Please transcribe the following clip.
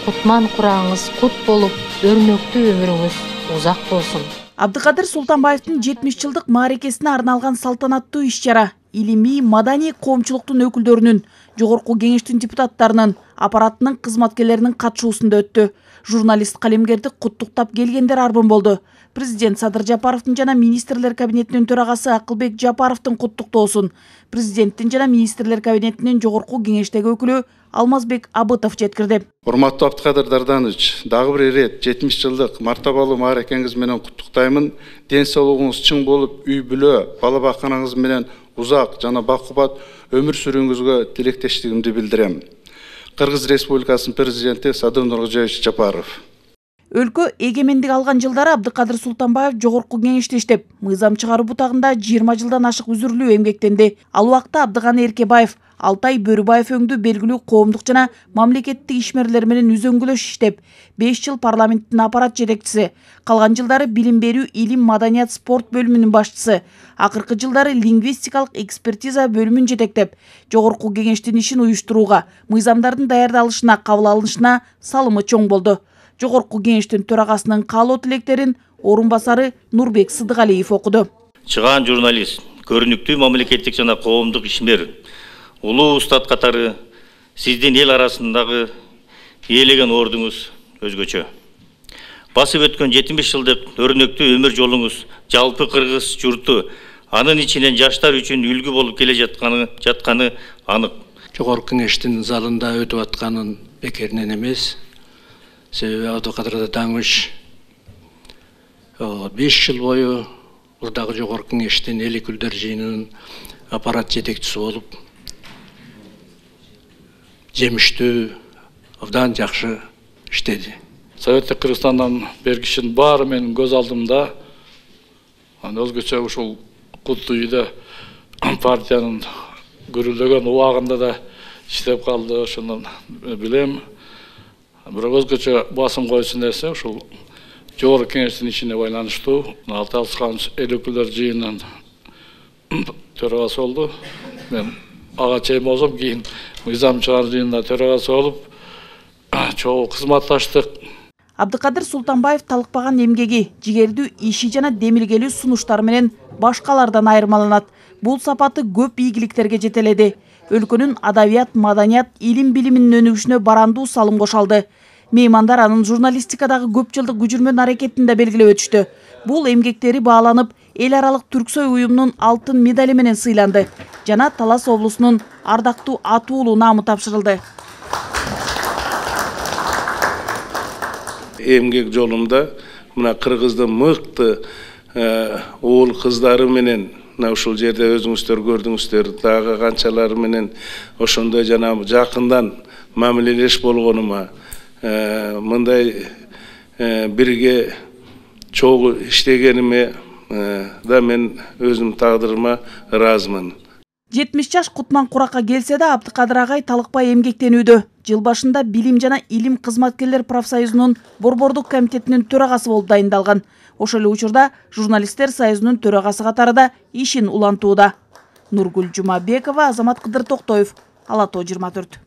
Кутман кураңыз кут болуп, өрнөктүү өмүрүңүз узак болсун. Абдыкадыр Султанбаевдин 70 жылдык мааракесине арналган салтанаттуу иш-чара илимий, маданий коомчулуктун өкүлдөрүнүн, жогорку кеңештин депутаттарынын, аппараттын кызматкерлеринин катышуусунда өттү. Журналист калемгерди куттуктап келгендер арбын болду. Президент Садыр Жапаровдун жана министрлер кабинетинин төрагасы Акылбек Жапаровдун куттуктоосун президенттин жана министрлер кабинетинин жогорку кеңештеги өкүлү Алмазбек Абытов жеткирди. Урматтуу Абдыкадыр Дарданович, дагы бир ирет 70 жылдык мартабалуу мааракеңиз менен куттуктаймын. Ден соолугуңуз чың болуп, үй бүлө, бала бакканыңыз менен узак жана бакубат өмүр сүрүүңүзгө тилектештигимди билдирем. Кыргыз Республикасынын президенти Садыр Нуркожоевич Жапаров. Өлкө эгемендик алган жылдары Абдыкадыр Султанбаев жогорку кеңеште иштеп, мыйзам чыгаруу бутагында 20 жылдан ашык үзүрлүү эмгектенди. Ал убакта Абдыганы Эркебаев, Алтай Бөрүбаев өңдүү белгилүү коомдук жана мамлекеттик ишмерлер менен үзөңгүлөш иштеп, 5 жыл парламенттин аппарат жетекчиси, калган жылдары билим берүү, илим, маданият, спорт бөлүмүнүн башчысы, акыркы жылдары лингвистикалык экспертиза бөлүмүн жетектеп, жогорку кеңештин ишин уюштурууга, мыйзамдардын даярдалышына, кабыл алынышына салымы чоң болду. Жогорку кеңештин төрагасынын каалоо тилектерин орун басары Нурбек Сыдыгалиев окуду. Чыгаан журналист, көрүнүктүү мамлекеттик жана коомдук ишмер, улуу устат катары сиздин эл арасындагы ээлеген ордуңуз өзгөчө. Басып өткөн 70 жылдык өрнөктүү өмүр жолуңуз жалпы кыргыз журту, анын ичинен жаштар үчүн үлгү болуп келе жатканы анык. Жогорку кеңештин залында өтүп атканын бекеринен эмес. Себеби Абдыкадыр Дарданович 5 жыл бою урдагы жогорку кеңештин эл өкүлдөр жыйынынын аппарат жетекчиси болуп, жемиштүү, абдан жакшы иштеди. Советтик Кыргызстандан бергишин баары менин көз алдымда. Өзгөчө ушул куттуу үйдө партиянын гүрүлдөгөн убагында да иштеп калды, ошондон билем. Бирок өзгөчө басым койчу нерсе ушул жогорку кеңештин ишине байланыштуу. Алтай Алсыканович эл өкүлдөр жыйынынын төрагасы болду. Мен ага чейин болсом, кийин мыйзам чыгаруу жыйынында төрагасы болуп, чогуу кызматташтык. Абдыкадыр Султанбаев талыкпаган эмгеги, жигердүү иши жана демилгелүү сунуштары менен башкалардан айырмаланат. Бул сапаты көп ийгиликтерге жетеледи. Өлкөнүн адабият, маданият, илим билиминин өнүгүшүнө барандуу салым кошалды. Меймандар анын журналистикадагы көп жылдык күжүрмөн аракетин да белгилеп өтүштү. Бул эмгектери бааланып, эл аралык Түрксой уюмунун алтын медали менен сыйланды жана Талас облусунун ардактуу аты уулу наамы тапшырылды. Эмгек жолунда мына Кыргыздын мыкты уул кыздары менен ушул жерде өзүңүздөр көрдүңүздөр, дагы канчалары менен ошондой жана жакындан мамилелеш болгонума, мындай бирге чогуу иштегениме да мен өзүм тагдырыма ыраазымын. 70 жаш Кутман куракка келсе да Абдыкадыр агай талыкпай эмгектенүүдө. Жыл башында билим жана илим кызматкерлер профсоюзунун борбордук комитетинин төрагасы болуп дайындалган. Ошол эле учурда журналисттер союзунун төрагасы катарында ишин улантууда. Нургүл Жумабекова, Азамат Кыдыр Токтоев, Ала Тоо 24.